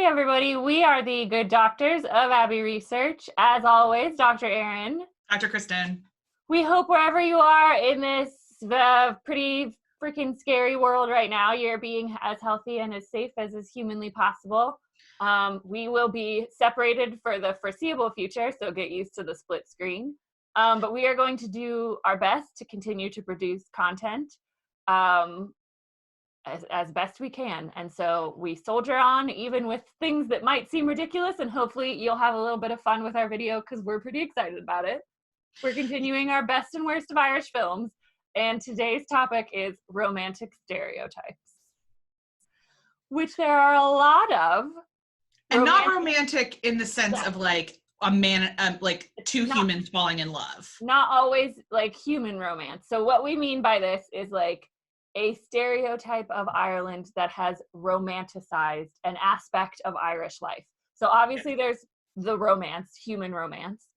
everybody. We are the Good Doctors of Abbey Research. As always, Dr. Aaron. Dr. Kristen. We hope wherever you are in this pretty freaking scary world right now, you're being as healthy and as safe as is humanly possible. We will be separated for the foreseeable future, so get used to the split screen. But we are going to do our best to continue to produce content as best we can. And so we soldier on, even with things that might seem ridiculous, and hopefully you'll have a little bit of fun with our video because we're pretty excited about it. We're continuing our best and worst of Irish films, and today's topic is romantic stereotypes, which there are a lot of. And not romantic in the sense of like a man, like two humans falling in love. Not always like human romance. So what we mean by this is like a stereotype of Ireland that has romanticized an aspect of Irish life. So obviously there's the romance, human romance,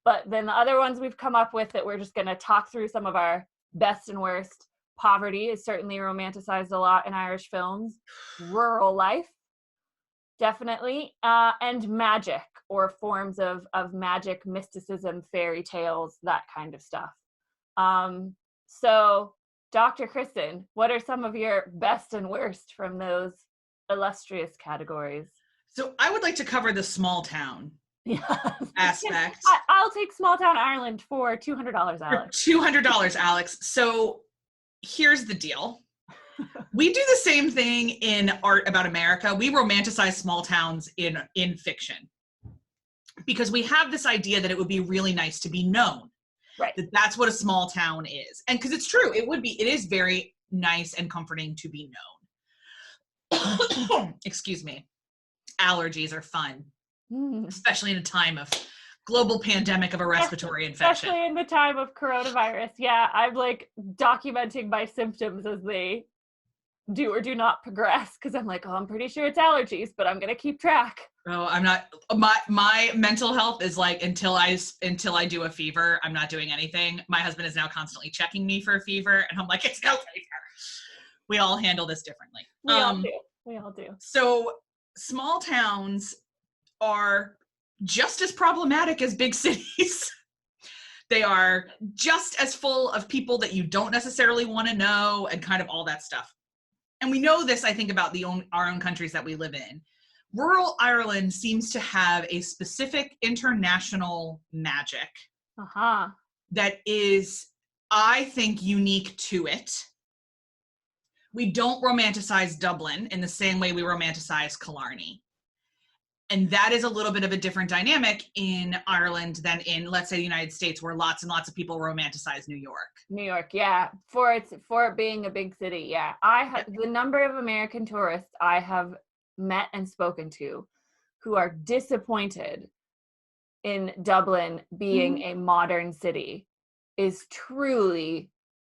but then the other ones we've come up with that we're just going to talk through some of our best and worst. Poverty is certainly romanticized a lot in Irish films. Rural life, definitely. And magic, or forms of magic, mysticism, fairy tales, that kind of stuff. So Dr. Kristen, what are some of your best and worst from those illustrious categories? So I would like to cover the small town aspect. I'll take small town Ireland for $200, Alex. For $200, Alex. So here's the deal. We do the same thing in Art About America. We romanticize small towns in fiction because we have this idea that it would be really nice to be known. Right. That's what a small town is. And because it's true, it is very nice and comforting to be known. Excuse me. Allergies are fun, especially in a time of global pandemic of a respiratory infection. Especially in the time of coronavirus. Yeah, I'm like documenting my symptoms as they do or do not progress because I'm like, oh, I'm pretty sure it's allergies, but I'm going to keep track. Oh, I'm not. My mental health is like until I do a fever, I'm not doing anything. My husband is now constantly checking me for a fever, and I'm like, it's no fever. We all handle this differently. We all do. So small towns are just as problematic as big cities. They are just as full of people that you don't necessarily want to know, and kind of all that stuff. And we know this, I think, about our own countries that we live in. Rural Ireland seems to have a specific international magic that is, I think, unique to it. We don't romanticize Dublin in the same way we romanticize Killarney. And that is a little bit of a different dynamic in Ireland than in, let's say, the United States, where lots and lots of people romanticize New York. New York, yeah. For it being a big city, yeah. The number of American tourists I have met and spoken to who are disappointed in Dublin being a modern city is truly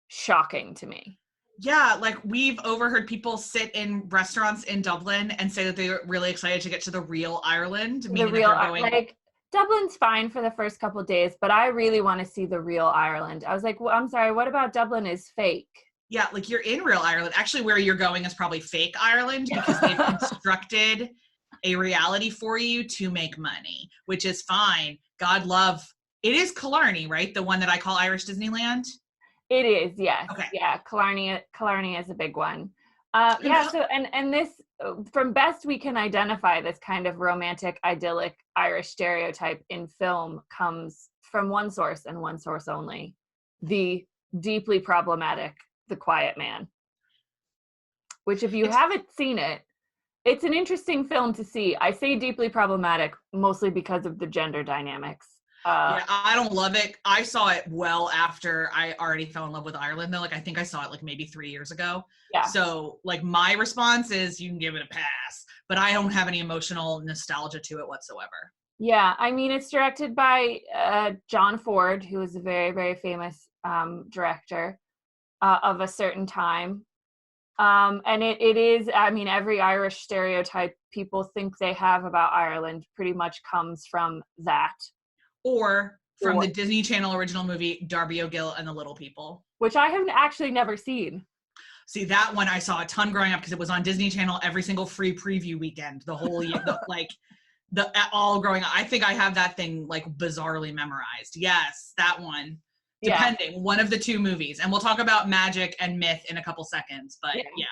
shocking to me. Yeah, like we've overheard people sit in restaurants in Dublin and say that they're really excited to get to the real Ireland. Dublin's fine for the first couple of days, but I really want to see the real Ireland. I was like, well, I'm sorry, what about Dublin is fake? Yeah, like you're in real Ireland. Actually, where you're going is probably fake Ireland because they've constructed a reality for you to make money, which is fine. God love. It is Killarney, right? The one that I call Irish Disneyland? It is, yes. Okay. Yeah, Killarney is a big one. So and this, from best we can identify, this kind of romantic, idyllic Irish stereotype in film comes from one source and one source only: the deeply problematic The Quiet Man. Which, if you haven't seen it, it's an interesting film to see. I say deeply problematic mostly because of the gender dynamics. Yeah, I don't love it. I saw it well after I already fell in love with Ireland, though. Like, I think I saw it like maybe 3 years ago. Yeah. So, like, my response is you can give it a pass, but I don't have any emotional nostalgia to it whatsoever. Yeah, I mean, it's directed by John Ford, who is a very, very famous director of a certain time. And it is, I mean, every Irish stereotype people think they have about Ireland pretty much comes from that. Or from the Disney Channel original movie, Darby O'Gill and the Little People. Which I have actually never seen. See, that one I saw a ton growing up because it was on Disney Channel every single free preview weekend, the whole year, all growing up. I think I have that thing like bizarrely memorized. Yes, that one. Depending, one of the two movies. And we'll talk about magic and myth in a couple seconds, but yeah.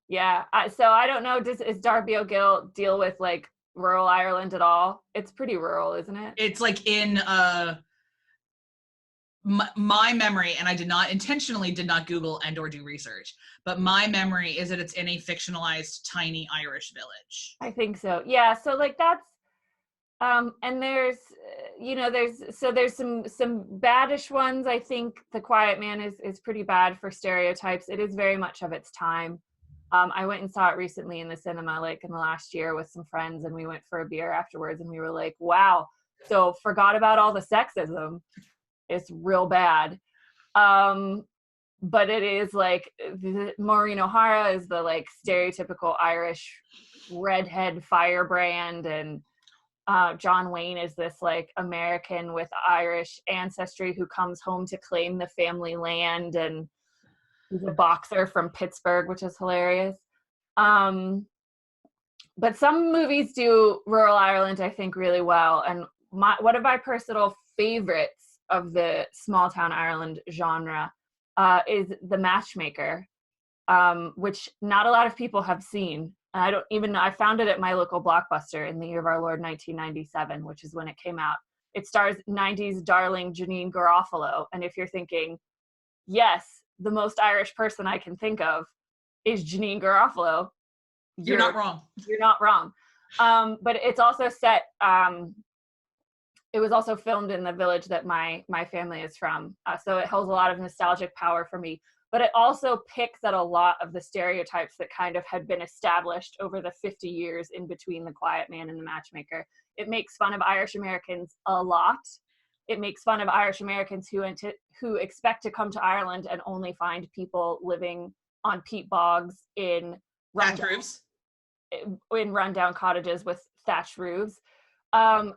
Yeah. So I don't know, is Darby O'Gill deal with like rural Ireland at all? It's pretty rural, isn't it? It's like in my memory, and I did not Google and or do research, but my memory is that it's in a fictionalized tiny Irish village. I think so. Yeah. So like that's, and there's, there's some baddish ones. I think The Quiet Man is pretty bad for stereotypes. It is very much of its time. I went and saw it recently in the cinema, like in the last year with some friends, and we went for a beer afterwards, and we were like, wow. So forgot about all the sexism. It's real bad. But it is like, Maureen O'Hara is the like stereotypical Irish redhead firebrand, and John Wayne is this like American with Irish ancestry who comes home to claim the family land, and he's a boxer from Pittsburgh, which is hilarious. But some movies do rural Ireland, I think, really well. And one of my personal favorites of the small town Ireland genre is The Matchmaker, which not a lot of people have seen. And I don't even know, I found it at my local Blockbuster in the year of our Lord 1997, which is when it came out. It stars 90s darling Janine Garofalo. And if you're thinking, yes, the most Irish person I can think of is Janine Garofalo, you're not wrong. You're not wrong. But it's also set, it was also filmed in the village that my family is from. So it holds a lot of nostalgic power for me. But it also picks at a lot of the stereotypes that kind of had been established over the 50 years in between The Quiet Man and The Matchmaker. It makes fun of Irish Americans a lot. It makes fun of Irish Americans who expect to come to Ireland and only find people living on peat bogs in rundown cottages with thatched roofs.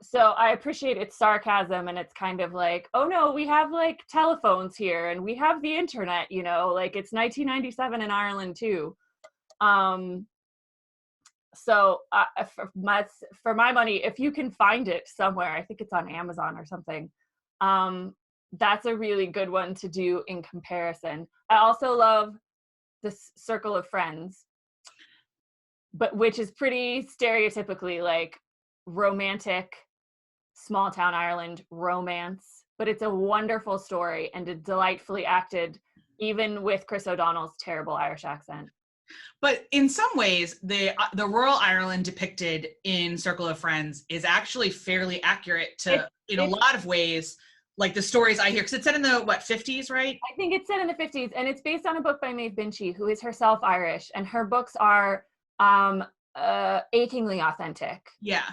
So I appreciate its sarcasm, and it's kind of like, oh no, we have like telephones here and we have the internet, like it's 1997 in Ireland too. So for my money, if you can find it somewhere, I think it's on Amazon or something. That's a really good one to do in comparison. I also love The Circle of Friends, but which is pretty stereotypically like romantic small town Ireland romance, but it's a wonderful story and it's delightfully acted, even with Chris O'Donnell's terrible Irish accent. But in some ways, the rural Ireland depicted in Circle of Friends is actually fairly accurate in a lot of ways, like the stories I hear, because it's set in the 50s, right? I think it's set in the 50s, and it's based on a book by Maeve Binchy, who is herself Irish, and her books are achingly authentic. Yeah.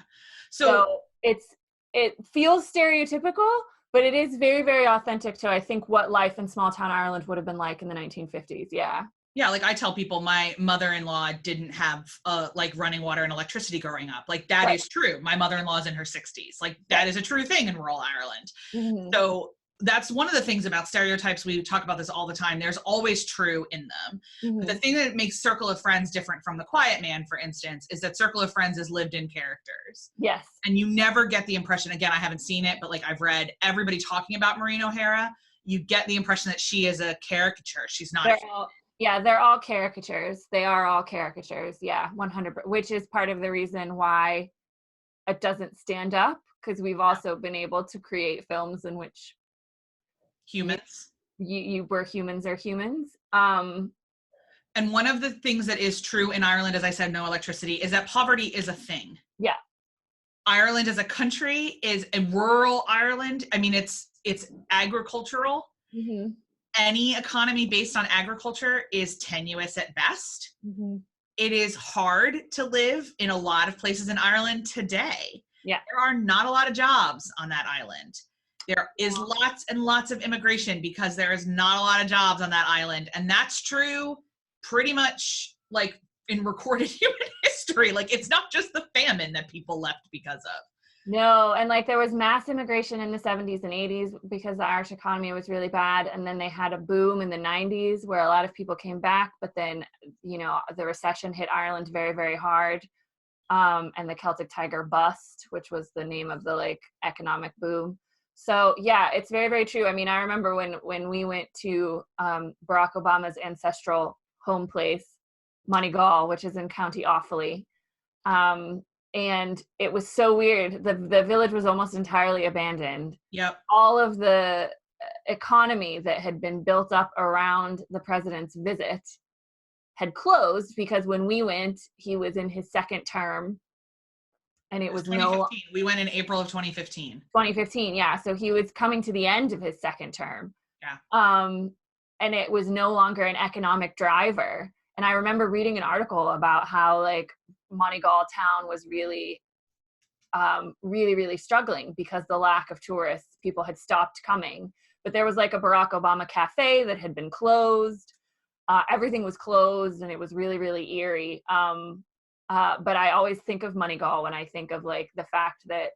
So it feels stereotypical, but it is very, very authentic to, I think, what life in small town Ireland would have been like in the 1950s. Yeah. Yeah, like I tell people, my mother-in-law didn't have like running water and electricity growing up. Like that is true. My mother-in-law is in her 60s. Like that is a true thing in rural Ireland. Mm-hmm. So that's one of the things about stereotypes. We talk about this all the time. There's always true in them. Mm-hmm. But the thing that makes Circle of Friends different from The Quiet Man, for instance, is that Circle of Friends is lived in characters. Yes. And you never get the impression, again, I haven't seen it, but like I've read everybody talking about Maureen O'Hara, you get the impression that she is a caricature. She's not. They're all caricatures. They are all caricatures. Yeah, 100%, which is part of the reason why it doesn't stand up, because we've also been able to create films in which humans humans are humans. And one of the things that is true in Ireland, as I said, no electricity, is that poverty is a thing. Yeah. Ireland as a country is a rural Ireland. I mean, it's agricultural. Mm-hmm. Any economy based on agriculture is tenuous at best. Mm-hmm. It is hard to live in a lot of places in Ireland today. Yeah. There are not a lot of jobs on that island. There is lots and lots of immigration because there is not a lot of jobs on that island. And that's true pretty much like in recorded human history. Like it's not just the famine that people left because of. No, and like there was mass immigration in the 70s and 80s because the Irish economy was really bad. And then they had a boom in the 90s where a lot of people came back. But then, the recession hit Ireland very, very hard. And the Celtic Tiger bust, which was the name of the like economic boom. So yeah, it's very, very true. I mean, I remember when we went to Barack Obama's ancestral home place, Moneygall, which is in County Offaly. And it was so weird. The village was almost entirely abandoned. Yep. All of the economy that had been built up around the president's visit had closed because when we went, he was in his second term, and it was 2015. We went in April of 2015. 2015, yeah. So he was coming to the end of his second term. Yeah. And it was no longer an economic driver. And I remember reading an article about how like Moneygall town was really, really, really struggling because the lack of tourists, people had stopped coming. But there was like a Barack Obama cafe that had been closed. Everything was closed, and it was really, really eerie. But I always think of Moneygall when I think of like the fact that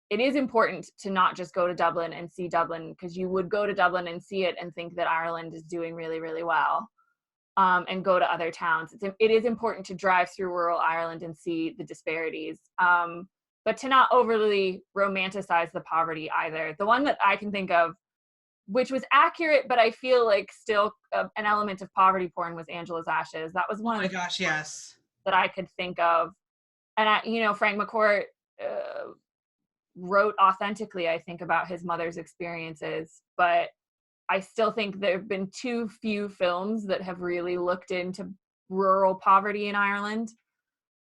it is important to not just go to Dublin and see Dublin, because you would go to Dublin and see it and think that Ireland is doing really, really well, and go to other towns. It is important to drive through rural Ireland and see the disparities, but to not overly romanticize the poverty either. The one that I can think of, which was accurate, but I feel like still an element of poverty porn, was Angela's Ashes. That was one of the gosh, yes, that I could think of. And Frank McCourt wrote authentically, I think, about his mother's experiences, but I still think there have been too few films that have really looked into rural poverty in Ireland.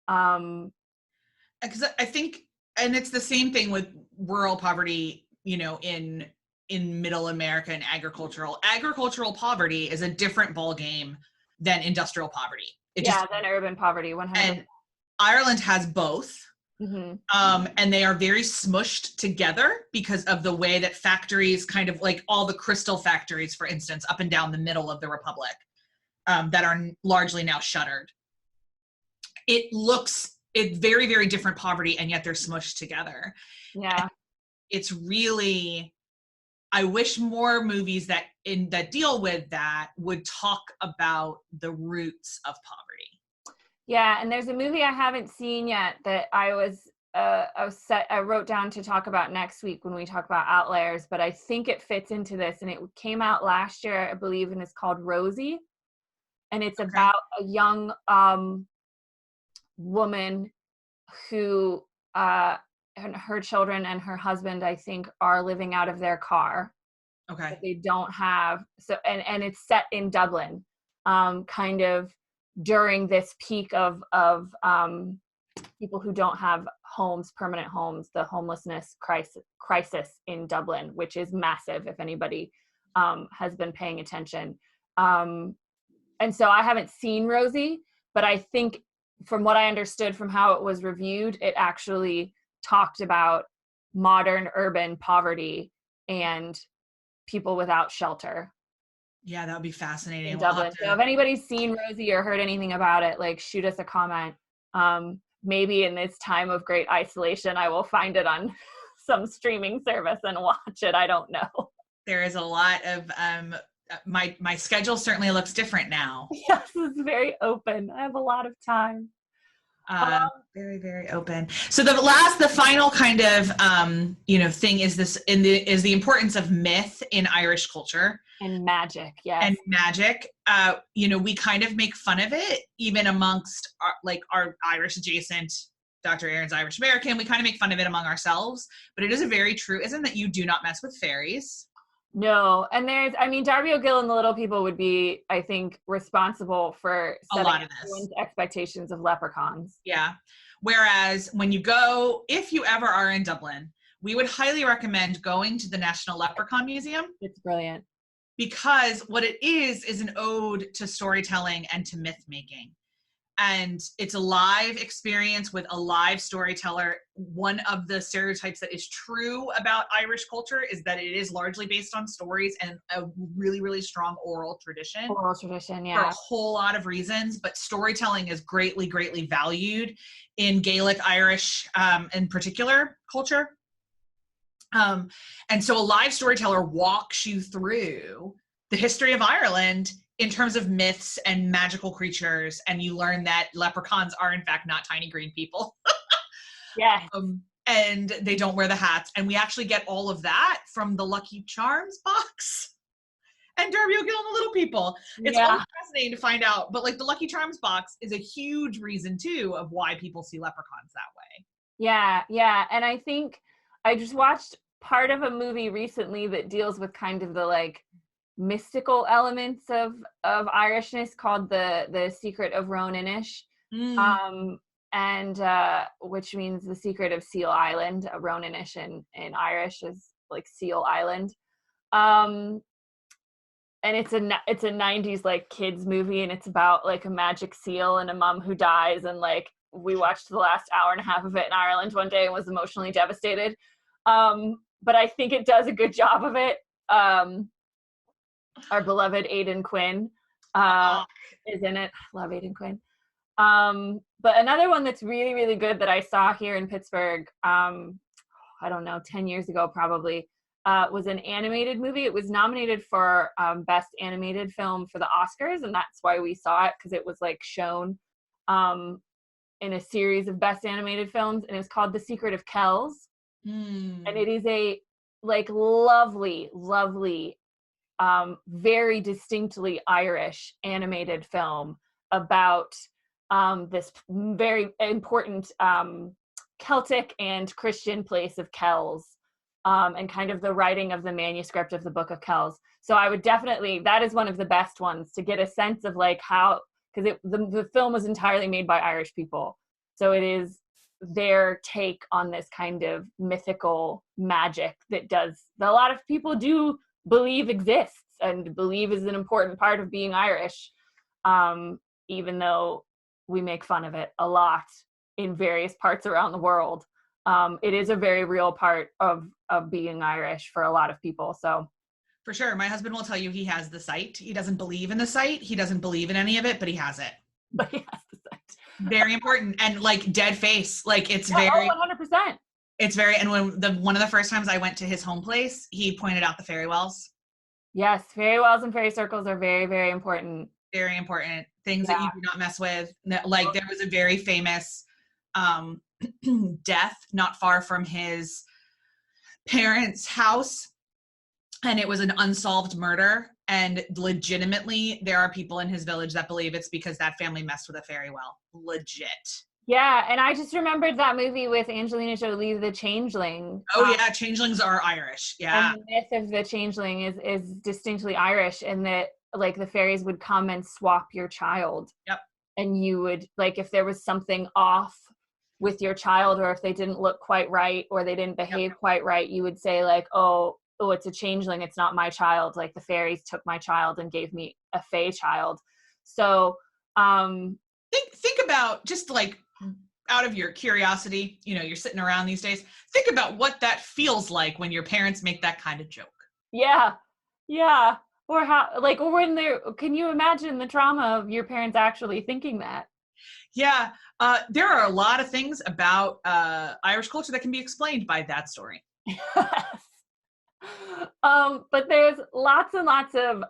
Because I think, and it's the same thing with rural poverty, in middle America and agricultural poverty is a different ballgame than industrial poverty. Than urban poverty, 100%. And Ireland has both. Mm-hmm. And they are very smushed together because of the way that factories, kind of like all the crystal factories, for instance, up and down the middle of the Republic, that are largely now shuttered. It's very, very different poverty, and yet they're smushed together. Yeah. And it's really, I wish more movies that deal with that would talk about the roots of poverty. Yeah, and there's a movie I haven't seen yet that I wrote down to talk about next week when we talk about outliers, but I think it fits into this, and it came out last year, I believe, and it's called Rosie, and it's about a young woman who and her children and her husband, I think, are living out of their car. Okay. But they don't have, and it's set in Dublin, kind of during this peak of people who don't have homes, permanent homes, the homelessness crisis in Dublin, which is massive if anybody has been paying attention. And so I haven't seen Rosie, but I think from what I understood from how it was reviewed, it actually talked about modern urban poverty and people without shelter. Yeah, that would be fascinating. In Dublin. So if anybody's seen Rosie or heard anything about it, like shoot us a comment. Maybe in this time of great isolation, I will find it on some streaming service and watch it. I don't know. There is a lot of my schedule certainly looks different now. Yes, it's very open. I have a lot of time. Very, very open. So the final kind of thing is the importance of myth in Irish culture and magic. Yes, and magic. We kind of make fun of it even amongst our Irish adjacent. Dr. Aaron's Irish American. We kind of make fun of it among ourselves, but it is a very true, isn't that you do not mess with fairies? No, and Darby O'Gill and the Little People would be, I think, responsible for setting a lot of this expectations of leprechauns. Yeah. Whereas when you go, if you ever are in Dublin, we would highly recommend going to the National Leprechaun Museum. It's brilliant. Because what it is an ode to storytelling and to myth making. and it's a live experience with a live storyteller. One of the stereotypes that is true about Irish culture is that it is largely based on stories and a really, really strong oral tradition. Oral tradition, For yeah. a whole lot of reasons, but storytelling is greatly, greatly valued in Gaelic Irish, in particular, culture. And so a live storyteller walks you through the history of Ireland in terms of myths and magical creatures, and you learn that leprechauns are in fact not tiny green people. Yeah. And they don't wear the hats. And we actually get all of that from the Lucky Charms box and Darby O'Gill and the Little People. It's always fascinating to find out. But like the Lucky Charms box is a huge reason too of why people see leprechauns that way. Yeah, yeah. And I think I just watched part of a movie recently that deals with kind of the like mystical elements of Irishness called the Secret of Ronin-ish. And which means the secret of Seal Island. Ronin-ish in Irish is like Seal Island. And it's a 90s like kids movie, and it's about like a magic seal and a mom who dies, and like we watched the last hour and a half of it in Ireland one day and was emotionally devastated. But I think it does a good job of it. Our beloved Aidan Quinn is in it. Love Aidan Quinn. But another one that's really, really good that I saw here in Pittsburgh, I don't know, 10 years ago probably, was an animated movie. It was nominated for Best Animated Film for the Oscars, and that's why we saw it, because it was like shown in a series of Best Animated Films, and it was called The Secret of Kells. And it is a like lovely, lovely, very distinctly Irish animated film about this very important Celtic and Christian place of Kells, and kind of the writing of the manuscript of the Book of Kells. So I would definitely, that is one of the best ones to get a sense of like how, because the film was entirely made by Irish people. So it is their take on this kind of mythical magic that a lot of people do believe exists and believe is an important part of being Irish, even though we make fun of it a lot in various parts around the world. It is a very real part of being Irish for a lot of people. So for sure. My husband will tell you he has the sight. He doesn't believe in the sight. He doesn't believe in any of it, but he has it. But he has the sight. Very important. And like dead face. Like it's very 100%. It's very, and one of the first times I went to his home place, he pointed out the fairy wells. Yes, fairy wells and fairy circles are very, very important. Very important. Things that you do not mess with. Like there was a very famous death not far from his parents' house, and it was an unsolved murder, and legitimately there are people in his village that believe it's because that family messed with a fairy well. Legit. Yeah, and I just remembered that movie with Angelina Jolie, The Changeling. Oh yeah, changelings are Irish. Yeah. And the myth of the changeling is distinctly Irish, in that like the fairies would come and swap your child. Yep. And you would, like, if there was something off with your child, or if they didn't look quite right, or they didn't behave quite right, you would say like, oh, it's a changeling, it's not my child. Like the fairies took my child and gave me a fae child. So think about, just like out of your curiosity, you're sitting around these days, think about what that feels like when your parents make that kind of joke. Yeah. Or how, like, or when can you imagine the trauma of your parents actually thinking that? Yeah. There are a lot of things about Irish culture that can be explained by that story. But there's lots and lots of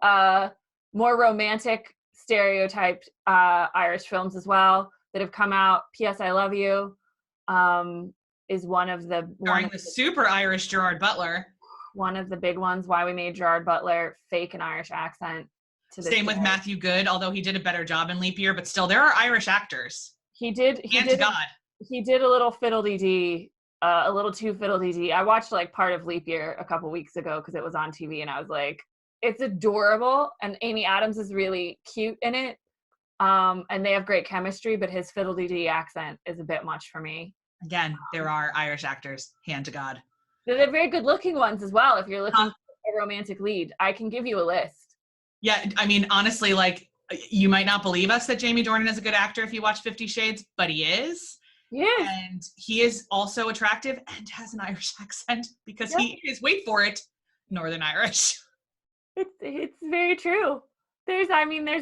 more romantic stereotyped Irish films as well that have come out. P.S. I Love You is one of the super Irish Gerard Butler. One of the big ones. Why We Made Gerard Butler fake an Irish accent. Same with Matthew Good, although he did a better job in Leap Year, but still there are Irish actors. He did a little fiddle-dee-dee, a little too fiddle-dee-dee. I watched like part of Leap Year a couple weeks ago because it was on TV, and I was like, it's adorable, and Amy Adams is really cute in it, and they have great chemistry, but his fiddle-dee-dee accent is a bit much for me. Again, there are Irish actors, hand to God. They're very good-looking ones as well. If you're looking for a romantic lead, I can give you a list. Yeah, I mean, honestly, like You might not believe us that Jamie Dornan is a good actor if you watch 50 Shades, but he is. Yes. And he is also attractive and has an Irish accent because Yep. he is, wait for it, Northern Irish. It's very true. There's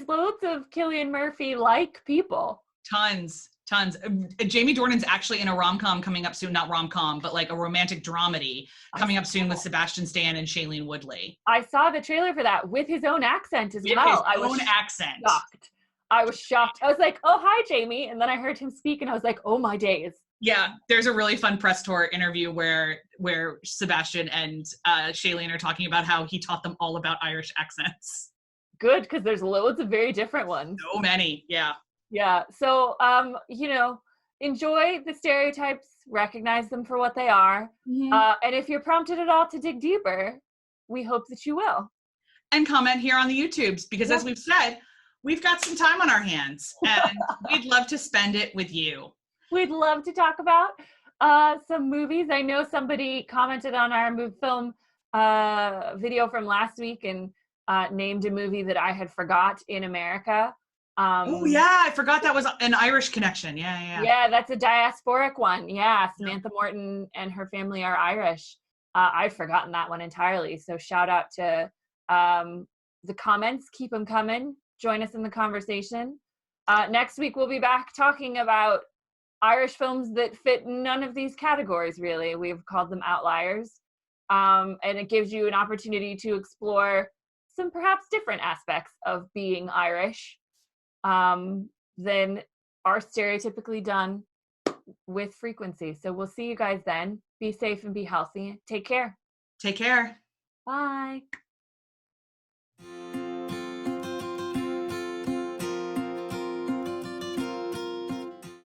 loads of Cillian Murphy-like people. Tons. Jamie Dornan's actually in a rom-com coming up soon, not rom-com, but like a romantic dramedy coming up soon with Sebastian Stan and Shailene Woodley. I saw the trailer for that with his own accent as well. His own accent. Shocked. I was shocked. I was like, oh, hi, Jamie. And then I heard him speak and I was like, oh my days. Yeah, there's a really fun press tour interview where Sebastian and Shailene are talking about how he taught them all about Irish accents. Good, because there's loads of very different ones. So many, yeah. Yeah, so, enjoy the stereotypes, recognize them for what they are. Mm-hmm. And if you're prompted at all to dig deeper, we hope that you will. And comment here on the YouTubes, because as we've said, we've got some time on our hands and we'd love to spend it with you. We'd love to talk about some movies. I know somebody commented on our film video from last week and named a movie that I had forgot in America. Oh yeah, I forgot that was an Irish connection. Yeah, that's a diasporic one. Yeah, Samantha Morton and her family are Irish. I've forgotten that one entirely. So shout out to the comments. Keep them coming. Join us in the conversation. Next week we'll be back talking about Irish films that fit none of these categories, really. We've called them outliers. And it gives you an opportunity to explore some perhaps different aspects of being Irish than are stereotypically done with frequency. So we'll see you guys then. Be safe and be healthy. Take care. Take care. Bye.